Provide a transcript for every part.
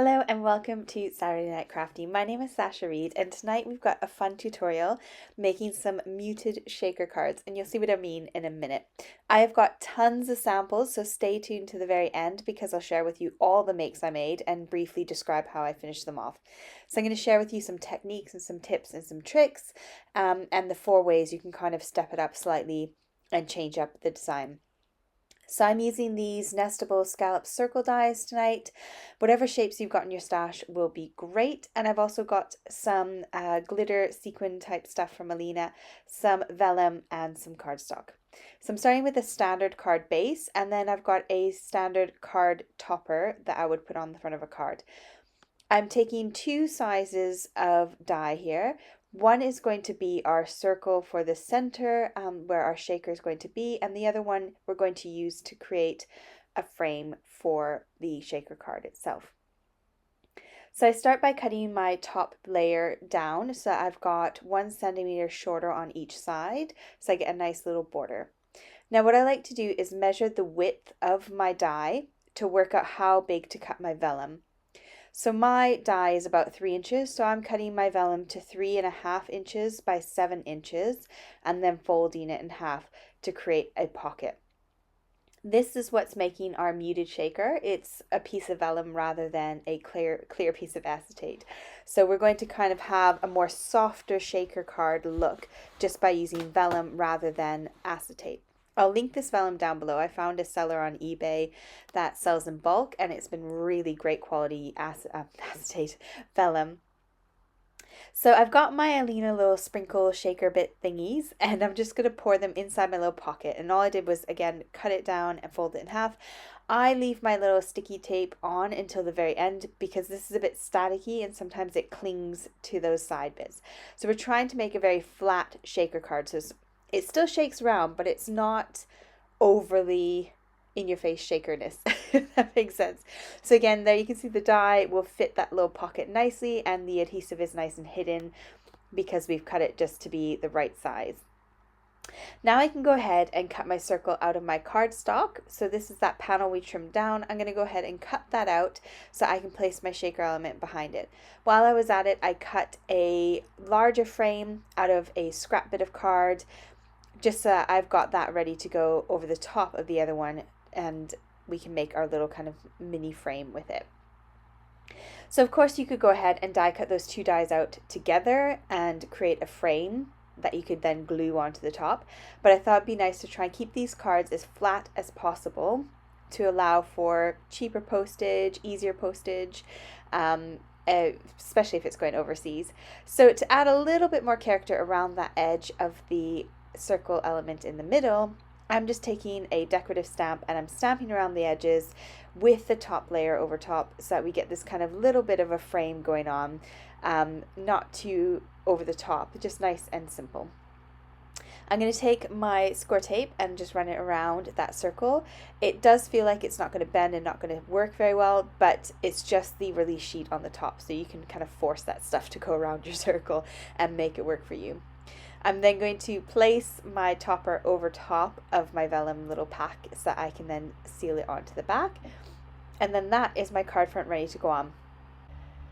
Hello and welcome to Saturday Night Crafty. My name is Sasha Reade and tonight we've got a fun tutorial making some muted shaker cards, and you'll see what I mean in a minute. I have got tons of samples, so stay tuned to the very end because I'll share with you all the makes I made and briefly describe how I finished them off. So I'm going to share with you some techniques and some tips and some tricks, and the 4 ways you can kind of step it up slightly and change up the design. So I'm using these nestable scallop circle dies tonight. Whatever shapes you've got in your stash will be great. And I've also got some glitter sequin type stuff from Alina, some vellum and some cardstock. So I'm starting with a standard card base, and then I've got a standard card topper that I would put on the front of a card. I'm taking 2 sizes of die here. One is going to be our circle for the center where our shaker is going to be, and the other one we're going to use to create a frame for the shaker card itself. So I start by cutting my top layer down, so I've got 1 centimeter shorter on each side, so I get a nice little border. Now what I like to do is measure the width of my die to work out how big to cut my vellum. So my die is about 3 inches, so I'm cutting my vellum to 3.5 inches by 7 inches and then folding it in half to create a pocket. This is what's making our muted shaker. It's a piece of vellum rather than a clear piece of acetate. So we're going to kind of have a more softer shaker card look just by using vellum rather than acetate. I'll link this vellum down below. I found a seller on eBay that sells in bulk, and it's been really great quality acetate vellum. So I've got my Alina little sprinkle shaker bit thingies, and I'm just going to pour them inside my little pocket. And all I did was, again, cut it down and fold it in half. I leave my little sticky tape on until the very end because this is a bit staticky and sometimes it clings to those side bits. So we're trying to make a very flat shaker card. So it still shakes around, but it's not overly in your face shakerness, if that makes sense. So again, there you can see the die will fit that little pocket nicely, and the adhesive is nice and hidden because we've cut it just to be the right size. Now I can go ahead and cut my circle out of my cardstock. So this is that panel we trimmed down. I'm going to go ahead and cut that out so I can place my shaker element behind it. While I was at it, I cut a larger frame out of a scrap bit of card, just so I've got that ready to go over the top of the other one, and we can make our little kind of mini frame with it. So of course you could go ahead and die cut those 2 dies out together and create a frame that you could then glue onto the top, but I thought it'd be nice to try and keep these cards as flat as possible to allow for cheaper postage, easier postage, especially if it's going overseas. So to add a little bit more character around that edge of the circle element in the middle, I'm just taking a decorative stamp and I'm stamping around the edges with the top layer over top so that we get this kind of little bit of a frame going on, not too over the top, just nice and simple. I'm going to take my score tape and just run it around that circle. It does feel like it's not going to bend and not going to work very well, but it's just the release sheet on the top, so you can kind of force that stuff to go around your circle and make it work for you. I'm then going to place my topper over top of my vellum little pack so that I can then seal it onto the back. And then that is my card front ready to go on.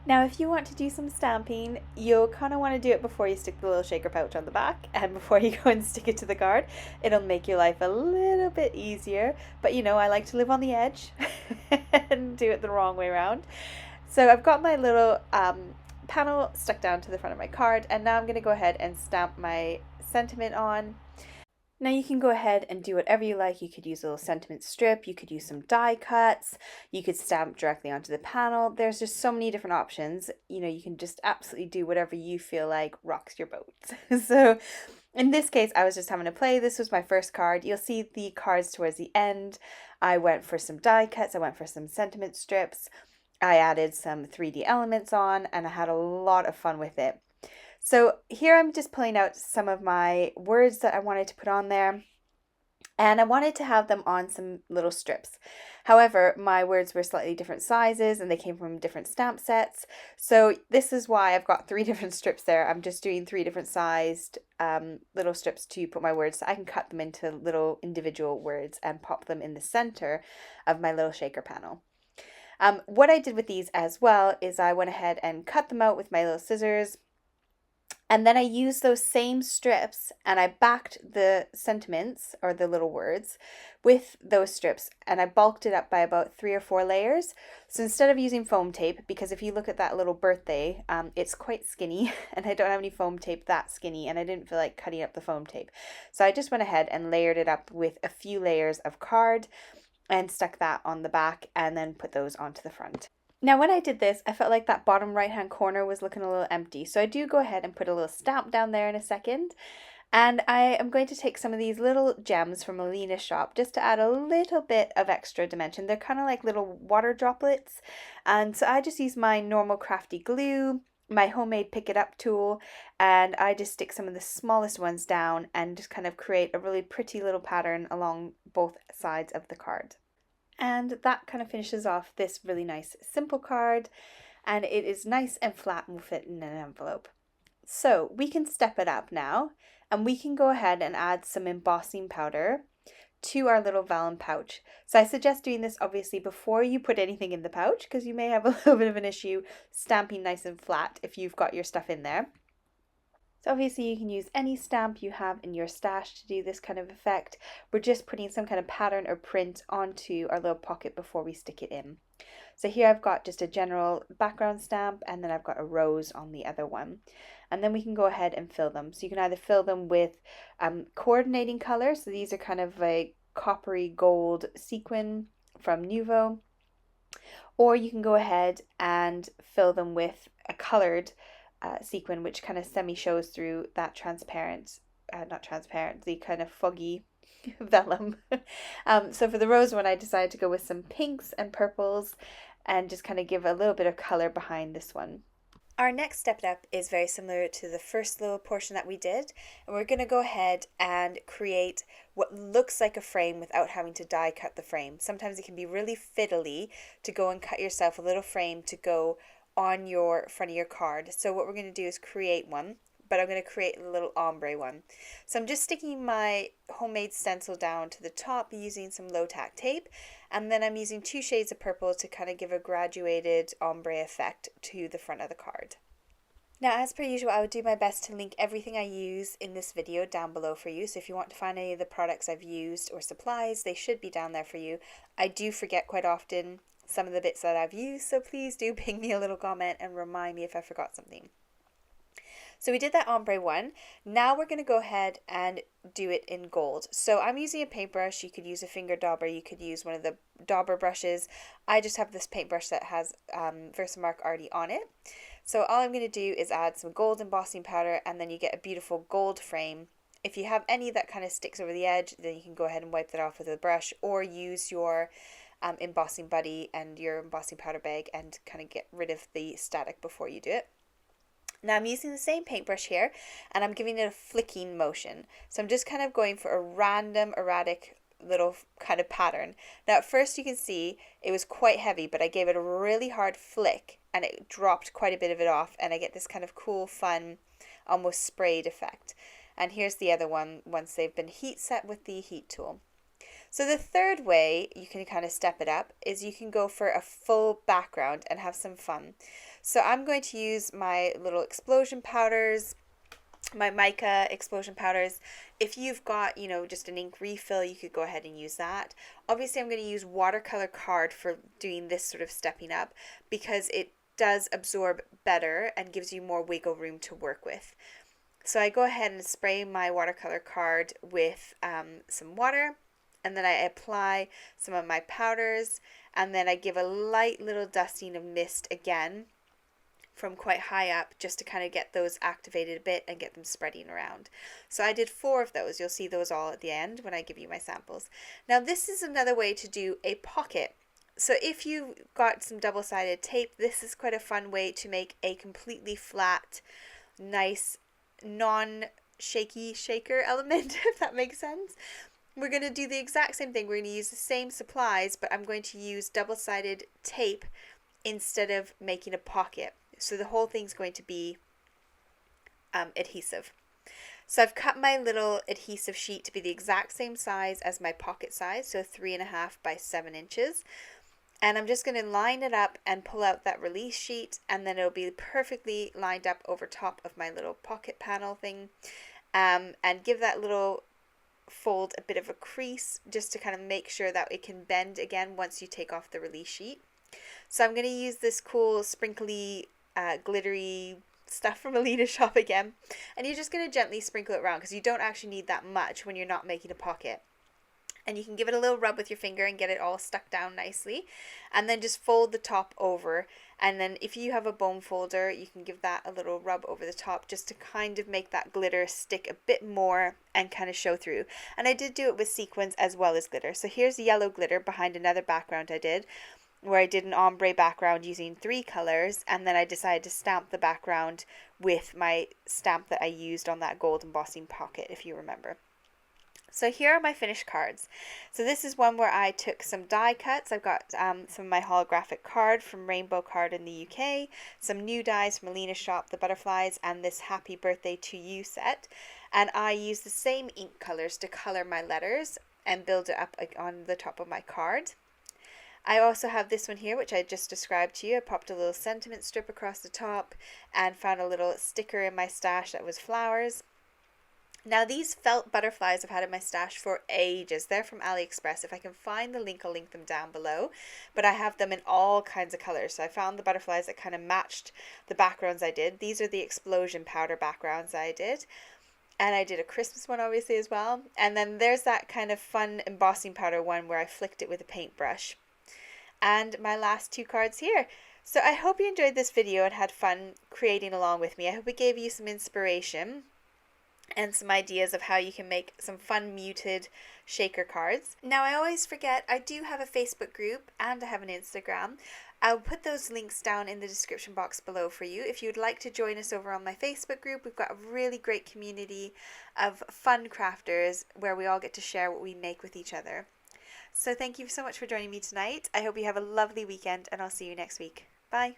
Now if you want to do some stamping, you'll kind of want to do it before you stick the little shaker pouch on the back and before you go and stick it to the card. It'll make your life a little bit easier, but you know, I like to live on the edge and do it the wrong way around. So I've got my little panel stuck down to the front of my card, and now I'm going to go ahead and stamp my sentiment on. Now you can go ahead and do whatever you like. You could use a little sentiment strip, you could use some die cuts, you could stamp directly onto the panel. There's just so many different options. You know, you can just absolutely do whatever you feel like rocks your boat. So in this case, I was just having to play. This was my first card. You'll see the cards towards the end. I went for some die cuts, I went for some sentiment strips. I added some 3D elements on, and I had a lot of fun with it. So here I'm just pulling out some of my words that I wanted to put on there, and I wanted to have them on some little strips. However, my words were slightly different sizes and they came from different stamp sets. So this is why I've got 3 different strips there. I'm just doing 3 different sized little strips to put my words, so I can cut them into little individual words and pop them in the center of my little shaker panel. What I did with these as well is I went ahead and cut them out with my little scissors. And then I used those same strips and I backed the sentiments or the little words with those strips and I bulked it up by about 3 or 4 layers. So instead of using foam tape, because if you look at that little birthday, it's quite skinny and I don't have any foam tape that skinny and I didn't feel like cutting up the foam tape. So I just went ahead and layered it up with a few layers of card and stuck that on the back and then put those onto the front. Now when I did this, I felt like that bottom right hand corner was looking a little empty. So I do go ahead and put a little stamp down there in a second. And I am going to take some of these little gems from Alina's shop just to add a little bit of extra dimension. They're kind of like little water droplets. And so I just use my normal crafty glue, my homemade pick it up tool, and I just stick some of the smallest ones down and just kind of create a really pretty little pattern along both sides of the card. And that kind of finishes off this really nice simple card, and it is nice and flat and will fit in an envelope. So we can step it up now and we can go ahead and add some embossing powder to our little vellum pouch. So I suggest doing this obviously before you put anything in the pouch because you may have a little bit of an issue stamping nice and flat if you've got your stuff in there. So obviously you can use any stamp you have in your stash to do this kind of effect. We're just putting some kind of pattern or print onto our little pocket before we stick it in. So here I've got just a general background stamp and then I've got a rose on the other one. And then we can go ahead and fill them. So you can either fill them with coordinating color. So these are kind of a coppery gold sequin from Nuvo. Or you can go ahead and fill them with a colored sequin, which kind of semi-shows through that transparent, not transparent, the kind of foggy vellum. So for the rose one, I decided to go with some pinks and purples and just kind of give a little bit of color behind this one. Our next step up is very similar to the first little portion that we did, and we're going to go ahead and create what looks like a frame without having to die cut the frame. Sometimes it can be really fiddly to go and cut yourself a little frame to go on your front of your card. So what we're going to do is create one, but I'm going to create a little ombre one. So I'm just sticking my homemade stencil down to the top using some low tack tape, and then I'm using 2 shades of purple to kind of give a graduated ombre effect to the front of the card. Now, as per usual, I would do my best to link everything I use in this video down below for you. So if you want to find any of the products I've used or supplies, they should be down there for you. I do forget quite often some of the bits that I've used, so please do ping me a little comment and remind me if I forgot something. So we did that ombre one. Now we're going to go ahead and do it in gold. So I'm using a paintbrush. You could use a finger dauber. You could use one of the dauber brushes. I just have this paintbrush that has Versamark already on it. So all I'm going to do is add some gold embossing powder, and then you get a beautiful gold frame. If you have any that kind of sticks over the edge, then you can go ahead and wipe that off with a brush, or use your embossing buddy and your embossing powder bag and kind of get rid of the static before you do it. Now I'm using the same paintbrush here and I'm giving it a flicking motion. So I'm just kind of going for a random erratic little kind of pattern. Now at first you can see it was quite heavy, but I gave it a really hard flick and it dropped quite a bit of it off, and I get this kind of cool, fun, almost sprayed effect. And here's the other one once they've been heat set with the heat tool. So the third way you can kind of step it up is you can go for a full background and have some fun. So I'm going to use my little explosion powders, my mica explosion powders. If you've got, just an ink refill, you could go ahead and use that. Obviously I'm going to use watercolor card for doing this sort of stepping up because it does absorb better and gives you more wiggle room to work with. So I go ahead and spray my watercolor card with some water. And then I apply some of my powders, and then I give a light little dusting of mist again from quite high up just to kind of get those activated a bit and get them spreading around. So I did 4 of those. You'll see those all at the end when I give you my samples. Now this is another way to do a pocket. So if you've got some double-sided tape, this is quite a fun way to make a completely flat, nice, non-shaky shaker element, if that makes sense. We're going to do the exact same thing. We're going to use the same supplies, but I'm going to use double-sided tape instead of making a pocket. So the whole thing's going to be adhesive. So I've cut my little adhesive sheet to be the exact same size as my pocket size, so 3.5 by 7 inches. And I'm just going to line it up and pull out that release sheet, and then it'll be perfectly lined up over top of my little pocket panel thing, and give that little fold a bit of a crease just to kind of make sure that it can bend again once you take off the release sheet. So I'm going to use this cool sprinkly glittery stuff from Alina's shop again, and you're just going to gently sprinkle it around because you don't actually need that much when you're not making a pocket. And you can give it a little rub with your finger and get it all stuck down nicely, and then just fold the top over. And then if you have a bone folder, you can give that a little rub over the top just to kind of make that glitter stick a bit more and kind of show through. And I did do it with sequins as well as glitter. So here's yellow glitter behind another background I did, where I did an ombre background using 3 colors, and then I decided to stamp the background with my stamp that I used on that gold embossing pocket, if you remember. So here are my finished cards. So this is one where I took some die cuts. I've got some of my holographic card from Rainbow Card in the UK, some new dies from Alina's shop, the butterflies, and this Happy Birthday to You set. And I used the same ink colors to color my letters and build it up on the top of my card. I also have this one here, which I just described to you. I popped a little sentiment strip across the top and found a little sticker in my stash that was flowers. Now these felt butterflies I've had in my stash for ages. They're from AliExpress. If I can find the link, I'll link them down below. But I have them in all kinds of colors. So I found the butterflies that kind of matched the backgrounds I did. These are the explosion powder backgrounds I did. And I did a Christmas one obviously as well. And then there's that kind of fun embossing powder one where I flicked it with a paintbrush. And my last 2 cards here. So I hope you enjoyed this video and had fun creating along with me. I hope it gave you some inspiration and some ideas of how you can make some fun muted shaker cards. Now I always forget, I do have a Facebook group and I have an Instagram. I'll put those links down in the description box below for you. If you'd like to join us over on my Facebook group, we've got a really great community of fun crafters where we all get to share what we make with each other. So thank you so much for joining me tonight. I hope you have a lovely weekend, and I'll see you next week. Bye.